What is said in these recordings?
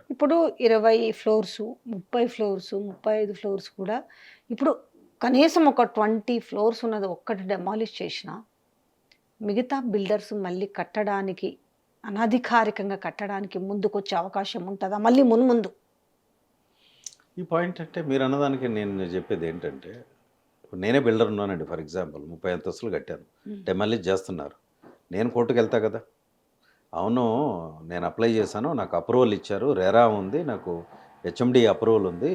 ఇప్పుడు 20 floors, 30 floors, 35 floors కూడా ఇప్పుడు కనీసం ఒక 20 ఫ్లోర్స్ ఉన్నది ఒక్కటి డెమాలిష్ చేసినా, మిగతా బిల్డర్స్ మళ్ళీ కట్టడానికి అనధికారికంగా కట్టడానికి ముందుకొచ్చే అవకాశం ఉంటదా? మళ్ళీ మున్ముందు. ఈ పాయింట్ అంటే మీరు అన్నదానికి నేను చెప్పేది ఏంటంటే, ఇప్పుడు నేనే బిల్డర్ ఉన్నానండి ఫర్ ఎగ్జాంపుల్ 30 అంతస్తులు కట్టాను. హ్మ్. డెమాలిష్ చేస్తున్నారు. నేను కోర్టుకెళ్తా కదా! అవును, నేను అప్లై చేశాను. నాకు అప్రూవల్ ఇచ్చారు. రెరా ఉంది. నాకు హెచ్ఎండీ అప్రూవల్ ఉంది.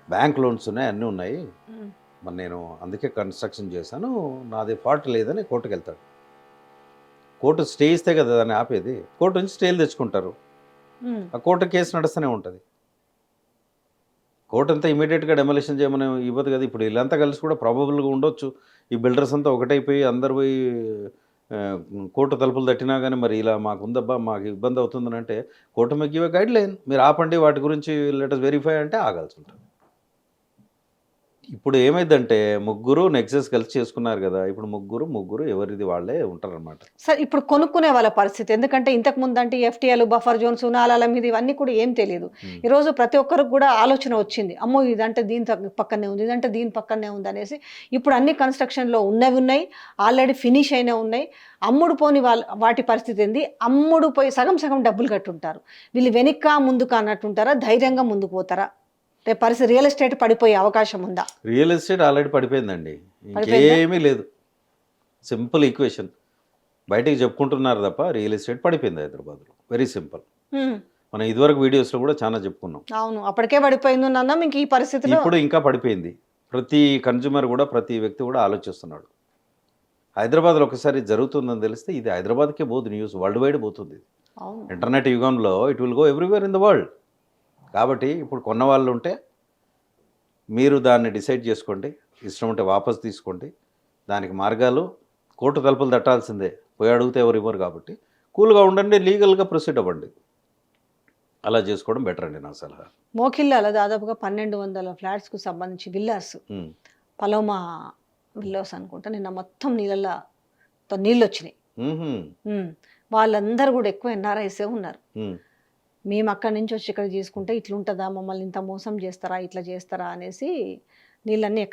బ్యాంక్ లోన్స్ ఉన్నాయి. అన్నీ ఉన్నాయి. హ్మ్. మరి నేను అందుకే కన్‌స్ట్రక్షన్ చేశాను. నాది ఫాల్ట్ లేదని కోర్టుకెళ్తాడు. కోర్టు స్టే ఇస్తే కదా దాన్ని ఆపేది. కోర్టు నుంచి స్టేలు తెచ్చుకుంటారు. హ్మ్. ఆ కోర్టు కేసు నడుస్తూనే ఉంటది. కోర్ట్ అంతా ఇమ్మీడియేట్‌గా డెమోలిషన్ చేయమని ఇవ్వదు కదా! ఇప్పుడు వీళ్ళంతా కలిసి కూడా ప్రాబబుల్‌గా ఉండొచ్చు. ఈ బిల్డర్స్ అంతా ఒకటైపోయి అందరూ పోయి ఆహ్, కోర్టు తలుపులు తట్టినా గాని మరి ఇలా మాకుందబ్బా! మాకు ఇబ్బంది అవుతుందనంటే court may give a guideline. మీరు ఆపండి వాటి గురించి లెట్ అస్ వెరిఫై అంటే ఆగాల్సుంటది. ఇప్పుడు ఏమైద్దంటే ముగ్గురు నెక్సస్ కలిసి చేసుకున్నారు గదా! ఇప్పుడు ముగ్గురు ఎవరిది వాళ్ళే ఉంటారనమాట. సరే ఇప్పుడు కొనుక్కునే వాళ్ళ పరిస్థితి. ఎందుకంటే ఇంతకు ముందంటే ఎఫ్‌టీఎలు, బఫర్ జోన్స్, నాలాల మీద ఇవన్నీ కూడా ఏం తెలీదు. హ్మ్. ఈరోజు ప్రతి ఒక్కరికి కూడా ఆలోచన వచ్చింది. అమ్మో! ఇదంటే దీని పక్కనే ఉంది. ఇదంటే దీని పక్కనే ఉందనేసి ఇప్పుడు అన్ని కన్‌స్ట్రక్షన్‌లో ఉన్నవున్నాయి. ఆల్రెడీ ఫినిష్ అయినవి ఉన్నాయి. అమ్ముడు పోని వాటి పరిస్థితి ఏంది? అమ్ముడు పోయి సగం సగం డబ్బులు కట్టుంటారు. వీళ్ళు వెనక్కా ముందుకా అన్నట్టుంటారా? ధైర్యంగా ముందుకు పోతారా? రేపు పరిస్థితి రియల్ ఎస్టేట్ పడిపోయే అవకాశం ఉందా? రియల్ ఎస్టేట్ ఆల్రెడీ పడిపోయిందండి. పడిపోయిందా? ఇంకేమీ లేదు. Simple equation. బయటికి చెప్పుకుంటున్నారు తప్ప రియల్ ఎస్టేట్ పడిపోయింది హైదరాబాద్‌లో. Very simple. హ్మ్. మనం ఇదివరకు వీడియోస్‌లో కూడా చానా చెప్పుకున్నాం. అవును. అప్పటికే పడిపోయిందన్నాం. ఇంక ఈ పరిస్థితిలో ఇప్పుడు ఇంకా పడిపోయింది. ప్రతి కన్జ్యూమర్ గూడా, ప్రతి వ్యక్తి గూడా ఆలోచిస్తున్నాడు. హైదరాబాద్‌లో ఒకసారి జరుగుతుందని తెలిస్తే ఇది హైదరాబాద్‌కే పోదు న్యూస్. వరల్డ్ వైడ్ పోతుంది. అవును. ఇంటర్నెట్ యుగంలో it will go everywhere in the world. కాబట్టి ఇప్పుడు కొన్నవాళ్ళుంటే మీరు దాన్ని డిసైడ్ చేసుకోండి. ఇష్టం ఉంటే వాపస్ తీసుకోండి. దానికి మార్గాలు కోర్టు తలుపులు తట్టాల్సిందే. పోయి అడిగితే ఎవరు ఇవ్వరు కాబట్టి. కూల్‌గా ఉండండి. లీగల్‌గా ప్రొసీడ్ అవ్వండి. అలా చేసుకోవడం బెటర్ అండి నా సలహా. మోకిల్లాలో దాదాపుగా 1200 ఫ్లాట్స్‌కు సంబంధించి విల్లాస్. హ్మ్. పలోమా విల్లాస్ అనుకుంటా. నిన్న మొత్తం నీళ్ళొచ్చినాయి. హుహు. హ్మ్. వాళ్ళందరూ గూడా ఎక్కువ ఎన్ఆర్ఐసే ఉన్నారు. హ్మ్. మేము అక్కడి నుంచి వచ్చి ఇక్కడ చేసుకుంటే ఇట్లుంటదా? మమ్మల్ని ఇంత మోసం చేస్తారా? ఇట్లా చేస్తారా? అనేసి నీళ్ళన్నీ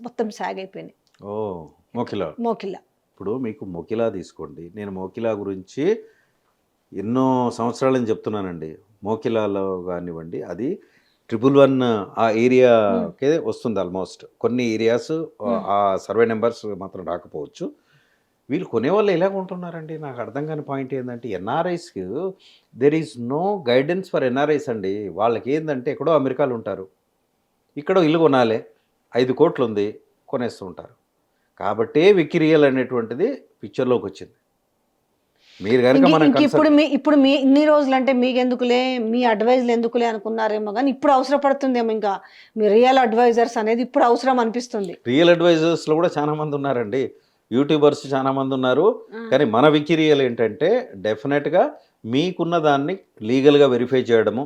మొత్తం సాగైపోయినాయి. ఓహ్! మోకిలా. మోకిల్లా. ఇప్పుడు మీకు మోకిలా తీసుకోండి. నేను మోకిలా గురించి ఎన్నో సంవత్సరాల నుంచి చెప్తున్నానండి. మోకిలాలో గానివ్వండి, అది 111 ఆ హ్మ్. ఏరియాకే వస్తుంది ఆల్మోస్ట్. కొన్ని ఏరియాస్ హ్మ్. ఆ సర్వే నంబర్స్ మాత్రం రాకపోవచ్చు. వీళ్ళు కొనేవాళ్ళు ఎలా కొంటున్నారండి? నాకు అర్థం కాని పాయింట్ ఏందంటే ఎన్ఆర్ఐస్‌కి there is no guidance for NRIs అండి. వాళ్ళకేందంటే ఎక్కడో అమెరికాలో ఉంటారు. ఇక్కడో ఇల్లు కొనాలే. 5,00,00,000 ఉంది. కొనేస్తూ ఉంటారు. కాబట్టే విక్కిరియల్ అనేటువంటిది పిక్చర్‌లోకొచ్చింది. మీరు గనక మనం ఇప్పుడు మీ ఇన్ని రోజులంటే మీకెందుకులే, మీ అడ్వైజ్‌లు ఎందుకులే అనుకున్నారేమో గానీ, ఇప్పుడు అవసరపడుతుందేమో ఇంకా. మీ రియల్ అడ్వైజర్స్ అనేది ఇప్పుడు అవసరం అనిపిస్తుంది. రియల్ అడ్వైజర్స్‌లో కూడా చాలా మందున్నారండి. యూట్యూబర్స్ చాలా మందున్నారు. ఆ! కానీ మన వికిరియల్ ఏంటంటే డెఫినెట్‌గా మీకున్న దాన్ని లీగల్‌గా వెరిఫై చేయడము,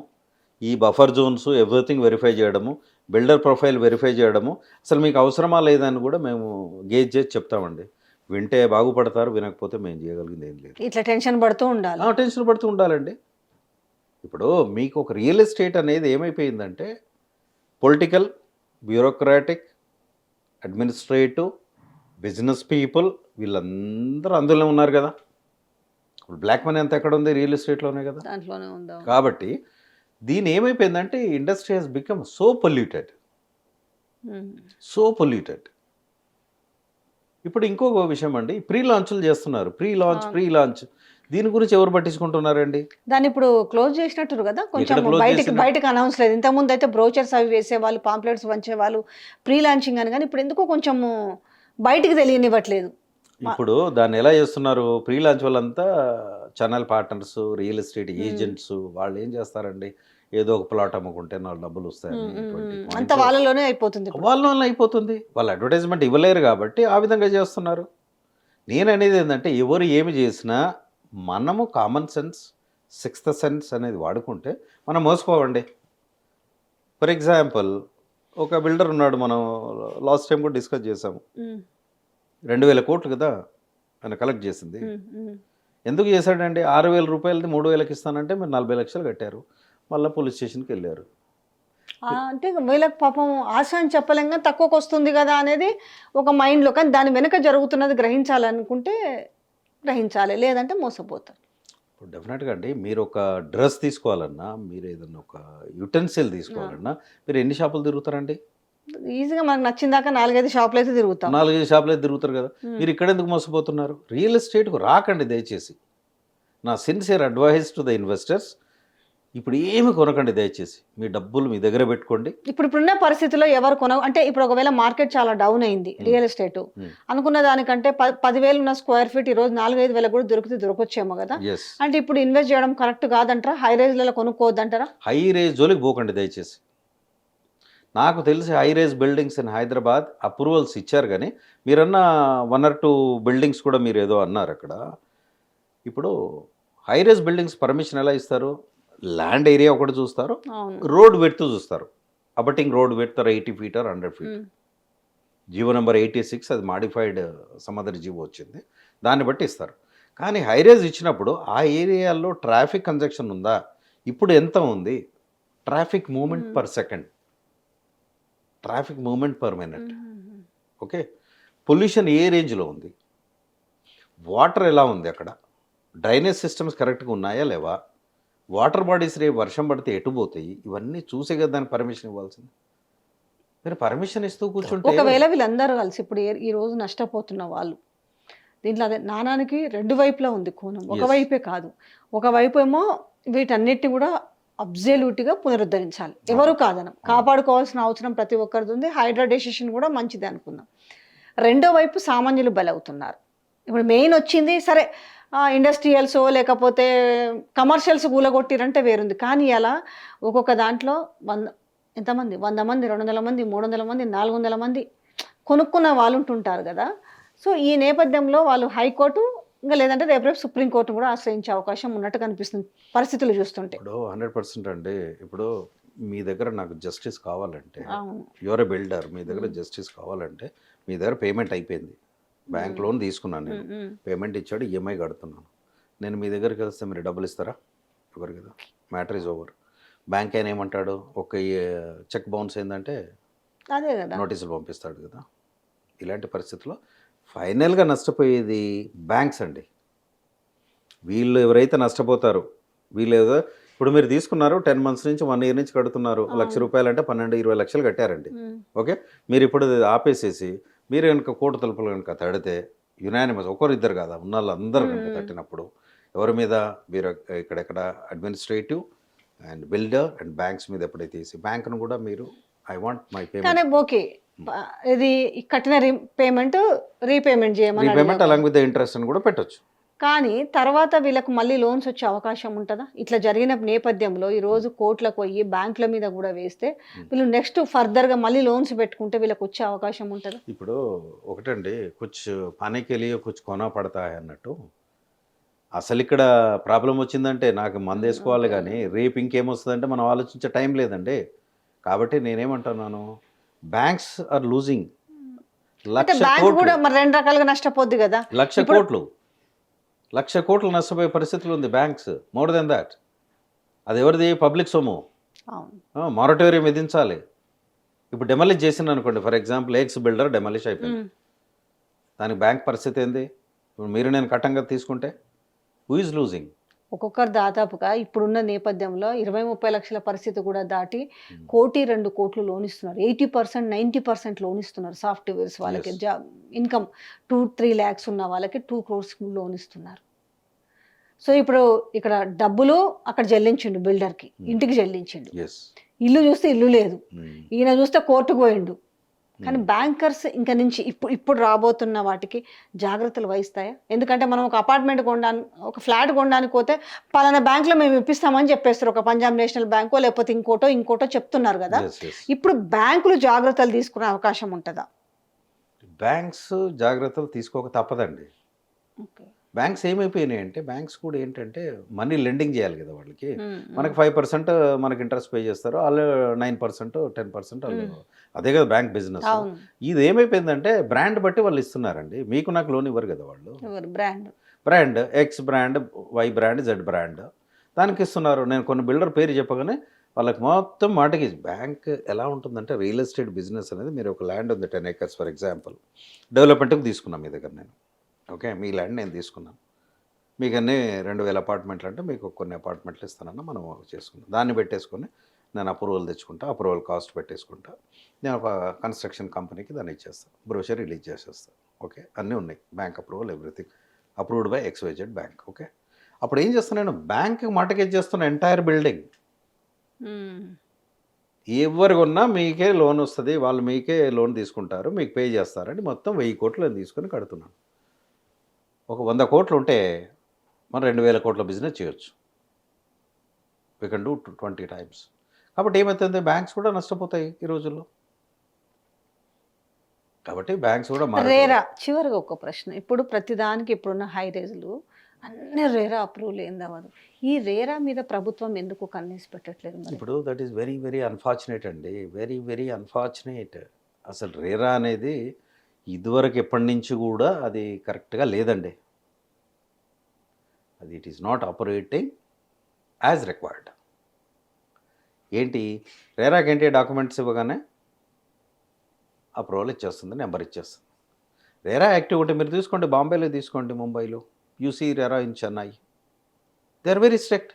ఈ బఫర్ జోన్స్ ఎవ్రీథింగ్ వెరిఫై చేయడము, బిల్డర్ ప్రొఫైల్ వెరిఫై చేయడము, అసలు మీకు అవసరమా లేదా అని కూడా మేము గేజ్ చేసి చెప్తామండి. వింటే బాగుపడతారు. వినకపోతే మేము చేయగలిగింది ఏం లేదు. ఇట్లా టెన్షన్ పడుతూ ఉండాలి. టెన్షన్ పడుతూ ఉండాలండి. ఇప్పుడు మీకు ఒక రియల్ ఎస్టేట్ అనేది ఏమైపోయిందంటే political, bureaucratic, administrative, business people వీళ్ళందరూ అందులోనే ఉన్నారు గదా! ఇప్పుడు బ్లాక్ మనీ అంతా ఎక్కడుంది? రియల్ ఎస్టేట్‌లోనే గదా! దాంట్లోనే ఉందాం. కాబట్టి దీనేమైపోయిందంటే industry has become so polluted. Hmm. So polluted. ఇప్పుడు ఇంకొక విషయం అండి. ప్రీ లాంచ్‌లు చేస్తున్నారు. అవును. ప్రీ లాంచ్ దీని గురించి ఎవరు పట్టించుకుంటున్నారండి? దాన్నిప్పుడు క్లోజ్ చేసినట్టుర్రు గదా! కొంచెం ఎక్కడ క్లోజ్ చేసినట్టు? బయటకి అనౌన్స్ లేదు. ఇంతకుముందయితే బ్రోచర్స్ అవి వేసేవాళ్ళు, పాంప్లెట్స్ పంచేవాళ్ళు, ప్రీ లాంచింగ్ అని గాని, ఇప్పుడెందుకో కొంచెము బయటికి తెలియనివ్వట్లేదు. మ ఇప్పుడు దాన్నెలా చేస్తున్నారు? ప్రీ లాంచ్ వాళ్ళంతా ఛానల్ పార్ట్నర్స్, రియల్ ఎస్టేట్ హ్మ్. ఏజెంట్స్ వాళ్ళేం చేస్తారండి? ఏదో ఒక ప్లాట్ అమ్ముకుంటే 4 హ్మ్. డబ్బులొస్తాయని హ్మ్. 20 హ్మ్. అంతా పాయింట్స్ వాళ్ళలోనే అయిపోతుందిప్పుడు. వాళ్ళ వల్ల అయిపోతుంది. వాళ్ళు అడ్వర్టైజ్‌మెంట్ ఇవ్వలేరు కాబట్టి ఆ విధంగా చేస్తున్నారు. నేననేదేందంటే ఎవరు ఏమి చేసినా మనము కామన్ సెన్స్, సిక్స్త్ సెన్స్ అనేది వాడుకుంటే మనం మోసపోవండి. ఫర్ ఎగ్జాంపుల్ ఒక బిల్డర్ ఉన్నాడు. మనం లాస్ట్ టైమ్ కూడా డిస్కస్ చేసాము. హ్మ్. 2,000,00,00,000 కదా! ఆయన కలెక్ట్ చేసింది. హ్మ్. హ్మ్. ఎందుకు చేశాడండి? రూ. 6,000 3,000కి ఇస్తానంటే మీరు 40,00,000 కట్టారు. మళ్ళీ పోలీస్ స్టేషన్కి వెళ్ళారు. అంటే వీళ్ళకి పాపం ఆశ అని చెప్పలేం కానీ తక్కువకి వస్తుంది కదా అనేది ఒక మైండ్లో, కానీ దాని వెనుక జరుగుతున్నది గ్రహించాలనుకుంటే గ్రహించాలి, లేదంటే మోసపోతారు. ఇప్పుడు డెఫినెట్గా అండి, మీరు ఒక డ్రెస్ తీసుకోవాలన్నా, మీరు ఏదన్నా ఒక యుటెన్సిల్ తీసుకోవాలన్నా మీరు ఎన్ని షాపులు తిరుగుతారండి? ఈజీగా మనకు నచ్చిన దాకా 4-5 షాపులు అయితే తిరుగుతాం. 4-5 షాపులు అయితే తిరుగుతారు కదా. మీరు ఇక్కడ ఎందుకు మోసపోతున్నారు? రియల్ ఎస్టేట్కు రాకండి దయచేసి. నా sincere advice to the investors, ఇప్పుడు ఏమి కొనకండి దయచేసి. మీ డబ్బులు మీ దగ్గర పెట్టుకోండి. ఇప్పుడున్న పరిస్థితిలో ఎవరు అంటే ఇప్పుడు ఒకవేళ మార్కెట్ చాలా డౌన్ అయింది, రియల్ ఎస్టేట్ అనుకున్న దానికంటే 10,000 ఉన్న స్క్వేర్ ఫీట్ ఈ రోజు 4-5 వేలకు కూడా దొరకొచ్చేమో కదా. ఎస్, అంటే ఇప్పుడు ఇన్వెస్ట్ చేయడం కరెక్ట్ కాదంటారా? హై రేజ్లలో కొనుక్కోవద్దంటారా? హై రేజ్ జోలికి పోకండి దయచేసి. నాకు తెలిసి high raise buildings in Hyderabad approvals ఇచ్చారు, కానీ మీరన్న 1 or 2 బిల్డింగ్స్ కూడా మీరు ఏదో అన్నారు అక్కడ. ఇప్పుడు హై రేజ్ బిల్డింగ్స్ పర్మిషన్ ఎలా ఇస్తారు? ల్యాండ్ ఏరియా ఒకటి చూస్తారు, రోడ్ వెడ్త్ చూస్తారు. Abutting road width 80 feet or 100 feet. GO number 86, అది మాడిఫైడ్ సమ్మదర్ జీవో వచ్చింది, దాన్ని బట్టి ఇస్తారు. కానీ హైరేజ్ ఇచ్చినప్పుడు ఆ ఏరియాలో ట్రాఫిక్ కంజక్షన్ ఉందా, ఇప్పుడు ఎంత ఉంది, traffic movement per second, traffic movement per minute, okay, pollution ఏ రేంజ్లో ఉంది, వాటర్ ఎలా ఉంది, అక్కడ డ్రైనేజ్ సిస్టమ్స్ కరెక్ట్గా ఉన్నాయా లేవా, వాటర్ బాడీస్ రేపు వర్షం పడితే ఎటు పోతాయి, ఇవన్నీ చూసే కదా దానికి పర్మిషన్ ఇవ్వాల్సింది. మీరు పర్మిషన్ ఇస్తూ కూర్చుంటే ఒకవేళ వీళ్ళందరూ కలిసి ఇప్పుడు ఈ రోజు నష్టపోతున్న వాళ్ళు దీంట్లో అదే నాణానికి 2 వైపులా ఉంది కోణం, ఒకవైపే కాదు. ఒకవైపు ఏమో వీటన్నిటిని కూడా అబ్జల్యూట్గా పునరుద్ధరించాలి, ఎవరు కాదనం, కాపాడుకోవాల్సిన అవసరం ప్రతి ఒక్కరిది ఉంది. హైడ్రా డెసిషన్ కూడా మంచిది అనుకుందాం. రెండో వైపు సామాన్యులు బలవుతున్నారు. ఇప్పుడు మెయిన్ వచ్చింది సరే, ఇండస్ట్రియల్స్ లేకపోతే కమర్షియల్స్ కూలగొట్టిరంటే వేరుంది, కానీ అలా ఒక్కొక్క దాంట్లో ఎంతమంది 100 మంది, 200 మంది, 300 మంది, 400 మంది కొనుక్కున్న వాళ్ళు ఉంటుంటారు కదా. సో ఈ నేపథ్యంలో వాళ్ళు హైకోర్టు ఇంకా లేదంటే రేపు సుప్రీంకోర్టు కూడా ఆశ్రయించే అవకాశం ఉన్నట్టు కనిపిస్తుంది పరిస్థితులు చూస్తుంటే. ఇప్పుడు 100% అండి. ఇప్పుడు మీ దగ్గర నాకు జస్టిస్ కావాలంటే, యువర్ ఎ బిల్డర్, మీ దగ్గర జస్టిస్ కావాలంటే మీ దగ్గర పేమెంట్ అయిపోయింది, బ్యాంక్ లోన్ తీసుకున్నాను నేను, పేమెంట్ ఇచ్చాడు, ఈఎంఐ కడుతున్నాను, నేను మీ దగ్గరికి వెళ్తే మీరు డబ్బులు ఇస్తారా? ఎవరు కదా, మ్యాటర్ ఈజ్ ఓవర్. బ్యాంక్ అయినా ఏమంటాడు, ఒక చెక్ బౌన్స్ అయిందంటే అదే కదా, నోటీసులు పంపిస్తాడు కదా. ఇలాంటి పరిస్థితుల్లో ఫైనల్గా నష్టపోయేది బ్యాంక్స్ అండి. వీళ్ళు ఎవరైతే నష్టపోతారో వీళ్ళు ఏదో, ఇప్పుడు మీరు తీసుకున్నారు 10 months నుంచి 1 year నుంచి కడుతున్నారు, ₹1,00,000 అంటే 12-20 లక్షలు కట్టారండి. ఓకే, మీరు ఇప్పుడు ఆపేసేసి మీరు కనుక కోర్టు తలుపులు కనుక తడితే యునానిమస్, ఒకరిద్దరు కాదా, ఉన్న వాళ్ళందరూ కనుక తట్టినప్పుడు ఎవరి మీద, మీరు ఇక్కడెక్కడ administrative and builder and banks మీద ఎప్పుడైతే వేసి బ్యాంక్ను కూడా మీరు I want my payment, okay ఇది కట్టిన పేమెంట్ రీపేమెంట్ చేయమని, రీపేమెంట్ అలాంగ్ విత్ ఇంట్రెస్ట్ అని కూడా పెట్టొచ్చు. కానీ తర్వాత వీళ్ళకు మళ్ళీ లోన్స్ వచ్చే అవకాశం ఉంటుందా? ఇట్లా జరిగిన నేపథ్యంలో ఈరోజు కోర్టులకు పోయి బ్యాంకుల మీద కూడా వేస్తే వీళ్ళు నెక్స్ట్ ఫర్దర్గా మళ్ళీ లోన్స్ పెట్టుకుంటే వీళ్ళకి వచ్చే అవకాశం ఉంటుందా? ఇప్పుడు ఒకటండి, కుచ్ పానీకి కుచ్ కొనా పడతాయి అన్నట్టు, అసలు ఇక్కడ ప్రాబ్లం వచ్చిందంటే నాకు మందు వేసుకోవాలి, కానీ రేపు ఇంకేమొస్తుందంటే మనం ఆలోచించే టైం లేదండి. కాబట్టి నేనేమంటున్నాను, బ్యాంక్స్ ఆర్ లూజింగ్. బ్యాంక్ కూడా మరి 2 రకాలుగా నష్టపోద్ది కదా. 1,00,000 కోట్లు నష్టపోయే పరిస్థితులు ఉంది బ్యాంక్స్. మోర్ దెన్ దాట్, అది ఎవరిది? పబ్లిక్ సొమ్ము. మారటోరియం విధించాలి. ఇప్పుడు డెమాలిష్ చేసింది అనుకోండి, for example X builder demolish అయిపోయింది, దానికి బ్యాంక్ పరిస్థితి ఏంది? ఇప్పుడు మీరు నేను కట్టంగా తీసుకుంటే హూ ఈజ్ లూజింగ్? ఒక్కొక్కరు దాదాపుగా ఇప్పుడున్న నేపథ్యంలో 20-30 లక్షల పరిస్థితి కూడా దాటి 1-2 కోట్లు లోన్ ఇస్తున్నారు. 80%, 90% లోన్ ఇస్తున్నారు. సాఫ్ట్వేర్స్ వాళ్ళకి ఇన్కమ్ 2-3 lakhs ఉన్న వాళ్ళకి 2 crores లోన్ ఇస్తున్నారు. సో ఇప్పుడు ఇక్కడ డబ్బులు అక్కడ చెల్లించిండు, బిల్డర్కి ఇంటికి చెల్లించిండు, ఇల్లు చూస్తే ఇల్లు లేదు, ఈయన చూస్తే కోర్టుకు పోయిండు. కానీ బ్యాంకర్స్ ఇంకా నుంచి ఇప్పుడు రాబోతున్న వాటికి జాగ్రత్తలు వహిస్తాయా? ఎందుకంటే మనం ఒక అపార్ట్మెంట్ కొనడానికి, ఒక ఫ్లాట్ కొనడానికి పోతే పలానా బ్యాంకులో మేము ఇప్పిస్తామని చెప్పేస్తారు, ఒక పంజాబ్ నేషనల్ బ్యాంకో లేకపోతే ఇంకోటో చెప్తున్నారు కదా. ఇప్పుడు బ్యాంకులు జాగ్రత్తలు తీసుకునే అవకాశం ఉంటుందా? బ్యాంక్స్ జాగ్రత్తలు తీసుకోక తప్పదండి. బ్యాంక్స్ ఏమైపోయినాయి అంటే, బ్యాంక్స్ కూడా ఏంటంటే మనీ లెండింగ్ చేయాలి కదా వాళ్ళకి. మనకి 5% మనకి ఇంట్రెస్ట్ పే చేస్తారు, వాళ్ళు 9%, 10% వాళ్ళు, అదే కదా బ్యాంక్ బిజినెస్. ఇది ఏమైపోయిందంటే బ్రాండ్ బట్టి వాళ్ళు ఇస్తున్నారండి. మీకు నాకు లోన్ ఇవ్వరు కదా వాళ్ళు. Brand, X brand, Y brand, Z brand, దానికి ఇస్తున్నారు. నేను కొన్ని బిల్డర్ పేరు చెప్పగానే వాళ్ళకి మొత్తం మాటకి బ్యాంక్ ఎలా ఉంటుందంటే రియల్ ఎస్టేట్ బిజినెస్ అనేది మీరు ఒక ల్యాండ్ ఉంది 10 acres ఫర్ ఎగ్జాంపుల్ డెవలప్మెంట్కి తీసుకున్నాం మీ దగ్గర నేను. ఓకే, మీ ల్యాండ్ నేను తీసుకున్నాను. మీకు అన్నీ 2000 అపార్ట్మెంట్లు అంటే మీకు కొన్ని అపార్ట్మెంట్లు ఇస్తానన్నా మనం చేసుకున్నాం. దాన్ని పెట్టేసుకొని నేను అప్రూవల్ తెచ్చుకుంటా, అప్రూవల్ కాస్ట్ పెట్టేసుకుంటా. నేను ఒక కన్స్ట్రక్షన్ కంపెనీకి దాన్ని ఇచ్చేస్తాను, బ్రోషర్ రిలీజ్ చేసేస్తాను. ఓకే, అన్నీ ఉన్నాయి, bank approval, everything approved by XYZ bank. Okay, అప్పుడు ఏం చేస్తాను నేను, బ్యాంక్కి మార్టగేజ్ చేస్తున్న ఎంటైర్ బిల్డింగ్. ఎవరు కొన్నా మీకే లోన్ వస్తుంది, వాళ్ళు మీకే లోన్ తీసుకుంటారు, మీకు పే చేస్తారని మొత్తం 1000 కోట్లు నేను తీసుకొని కడుతున్నాను. ఒక 100 కోట్లు ఉంటే మనం 2000 కోట్ల బిజినెస్ చేయొచ్చు. We can do 20 times. కాబట్టి ఏమవుతుంది, బ్యాంక్స్ కూడా నష్టపోతాయి ఈ రోజుల్లో. కాబట్టి బ్యాంక్స్ కూడా రేరా చివరిగా ఒక ప్రశ్న, ఇప్పుడు ప్రతిదానికి ఇప్పుడున్న హై రేజులు అన్ని రేరా అప్రూవల్ ఏందవ్వదు, ఈ రేరా మీద ప్రభుత్వం ఎందుకు కన్నేసి పెట్టట్లేదు మరి? ఇప్పుడు that is very very unfortunate అండి, వెరీ వెరీ అన్ఫార్చునేట్. అసలు రేరా అనేది ఇదివరకు ఎప్పటి నుంచి కూడా అది కరెక్ట్గా లేదండి. అది it is not operating as required. ఏంటి రేరాకి ఏంటి, డాక్యుమెంట్స్ ఇవ్వగానే అప్రూవల్ ఇచ్చేస్తుంది, నెంబర్ ఇచ్చేస్తుంది. రేరా యాక్టివ్ ఒకటి మీరు తీసుకోండి, బాంబేలో తీసుకోండి, ముంబైలో, you see RERA in Chennai, they are very strict.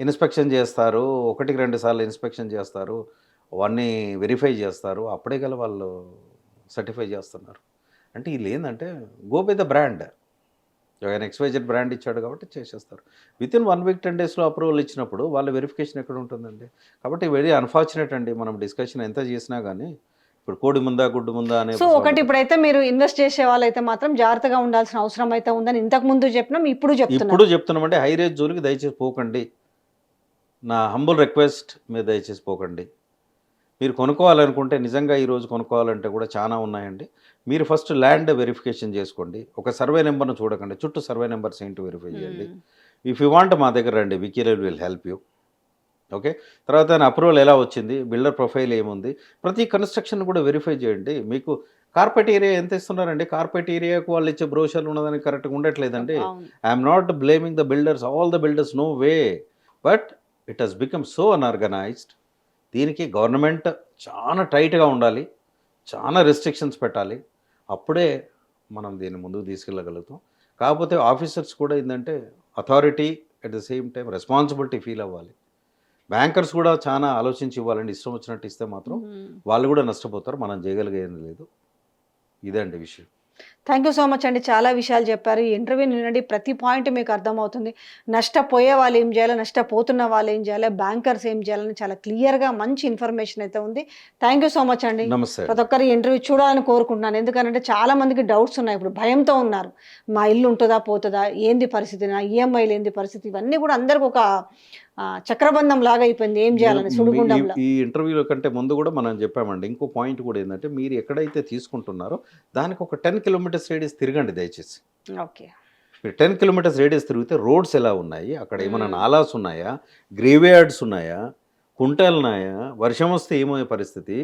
Inspection చేస్తారు, 1-2 సార్లు ఇన్స్పెక్షన్ చేస్తారు, అవన్నీ వెరిఫై చేస్తారు, అప్పుడే గల వాళ్ళు సర్టిఫై చేస్తున్నారు. అంటే వీళ్ళు ఏంటంటే గో బై ద బ్రాండ్. ఆయన XYZ బ్రాండ్ ఇచ్చాడు కాబట్టి చేసేస్తారు. వితిన్ 1 week 10 daysలో అప్రూవల్ ఇచ్చినప్పుడు వాళ్ళ వెరిఫికేషన్ ఎక్కడ ఉంటుందండి? కాబట్టి వెరీ అన్ఫార్చునేట్ అండి. మనం డిస్కషన్ ఎంత చేసినా కానీ ఇప్పుడు కోడి ముందా గుడ్డు ముందా అనే సో ఒకటి, ఇప్పుడైతే మీరు ఇన్వెస్ట్ చేసే వాళ్ళైతే మాత్రం జాగ్రత్తగా ఉండాల్సిన అవసరం అయితే ఉందని ఇంతకు ముందు చెప్పినాం, ఇప్పుడు చెప్తున్నామంటే హై రేంజ్ జోలికి దయచేసి పోకండి. నా హంబుల్ రిక్వెస్ట్, మీరు దయచేసి పోకండి. మీరు కొనుక్కోవాలనుకుంటే, నిజంగా ఈరోజు కొనుక్కోవాలంటే కూడా చాలా ఉన్నాయండి. మీరు ఫస్ట్ ల్యాండ్ వెరిఫికేషన్ చేసుకోండి, ఒక సర్వే నెంబర్ను చూడకండి, చుట్టూ సర్వే నెంబర్స్ ఏంటి వెరిఫై చేయండి. ఇఫ్ యూ వాంట్ మా దగ్గర రండి, వికీఎల్ విల్ హెల్ప్ యూ. ఓకే, తర్వాత అప్రూవల్ ఎలా వచ్చింది, బిల్డర్ ప్రొఫైల్ ఏముంది, ప్రతి కన్స్ట్రక్షన్ కూడా వెరిఫై చేయండి. మీకు కార్పెట్ ఏరియా ఎంత ఇస్తున్నారండి, కార్పెట్ ఏరియాకు వాళ్ళు ఇచ్చే బ్రోషర్లు ఉన్నదని కరెక్ట్గా ఉండట్లేదండి. I'm not blaming the builders, all the builders, no way, but it has become so unorganised. దీనికి గవర్నమెంట్ చాలా టైట్గా ఉండాలి, చాలా రెస్ట్రిక్షన్స్ పెట్టాలి, అప్పుడే మనం దీన్ని ముందుకు తీసుకెళ్ళగలుగుతాం. కాకపోతే ఆఫీసర్స్ కూడా ఏంటంటే authority at the same time responsibility feel అవ్వాలి. బ్యాంకర్స్ కూడా చాలా ఆలోచించి ఇవ్వాలండి. ఇష్టం వచ్చినట్టు ఇస్తే మాత్రం వాళ్ళు కూడా నష్టపోతారు, మనం చేయగలిగేది లేదు. ఇదే అండి విషయం. థ్యాంక్ యూ సో మచ్ అండి, చాలా విషయాలు చెప్పారు. ఈ ఇంటర్వ్యూ నుండి ప్రతి పాయింట్ మీకు అర్థమవుతుంది. నష్టపోయే వాళ్ళు ఏం చేయాలి, నష్టపోతున్న వాళ్ళు ఏం చేయాలి, బ్యాంకర్స్ ఏం చేయాలని చాలా క్లియర్గా మంచి ఇన్ఫర్మేషన్ అయితే ఉంది. థ్యాంక్ యూ సో మచ్ అండి. నమస్తే. ప్రతి ఒక్కరు ఇంటర్వ్యూ చూడాలని కోరుకుంటున్నాను, ఎందుకంటే చాలా మందికి డౌట్స్ ఉన్నాయి, ఇప్పుడు భయంతో ఉన్నారు, మా ఇల్లు ఉంటుందా పోతుందా, ఏంది పరిస్థితి, నా ఈఎంఐలు ఏంది పరిస్థితి, ఇవన్నీ కూడా అందరికి ఒక చక్రబంధం లాగా అయిపోయింది, ఏం చేయాలని సుడిగుండంలో. ఈ ఇంటర్వ్యూలో కంటే ముందు కూడా మనం చెప్పామండి, ఇంకో పాయింట్ కూడా ఏంటంటే, మీరు ఎక్కడైతే తీసుకుంటున్నారో దానికి ఒక 10 kilometers రేడియస్ తిరగండి దయచేసి. ఓకే, మీరు 10 kilometers రేడియస్ తిరిగితే రోడ్స్ ఎలా ఉన్నాయి, అక్కడ ఏమైనా నాలాస్ ఉన్నాయా, గ్రేవ్యార్డ్స్ ఉన్నాయా, కుంటలు ఉన్నాయా, వర్షం వస్తే ఏమయ్యే పరిస్థితి,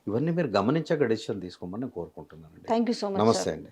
ఇవన్నీ మీరు గమనించక డెసిషన్ తీసుకోమని కోరుకుంటున్నానండి. Thank you so much. నమస్తే అండి.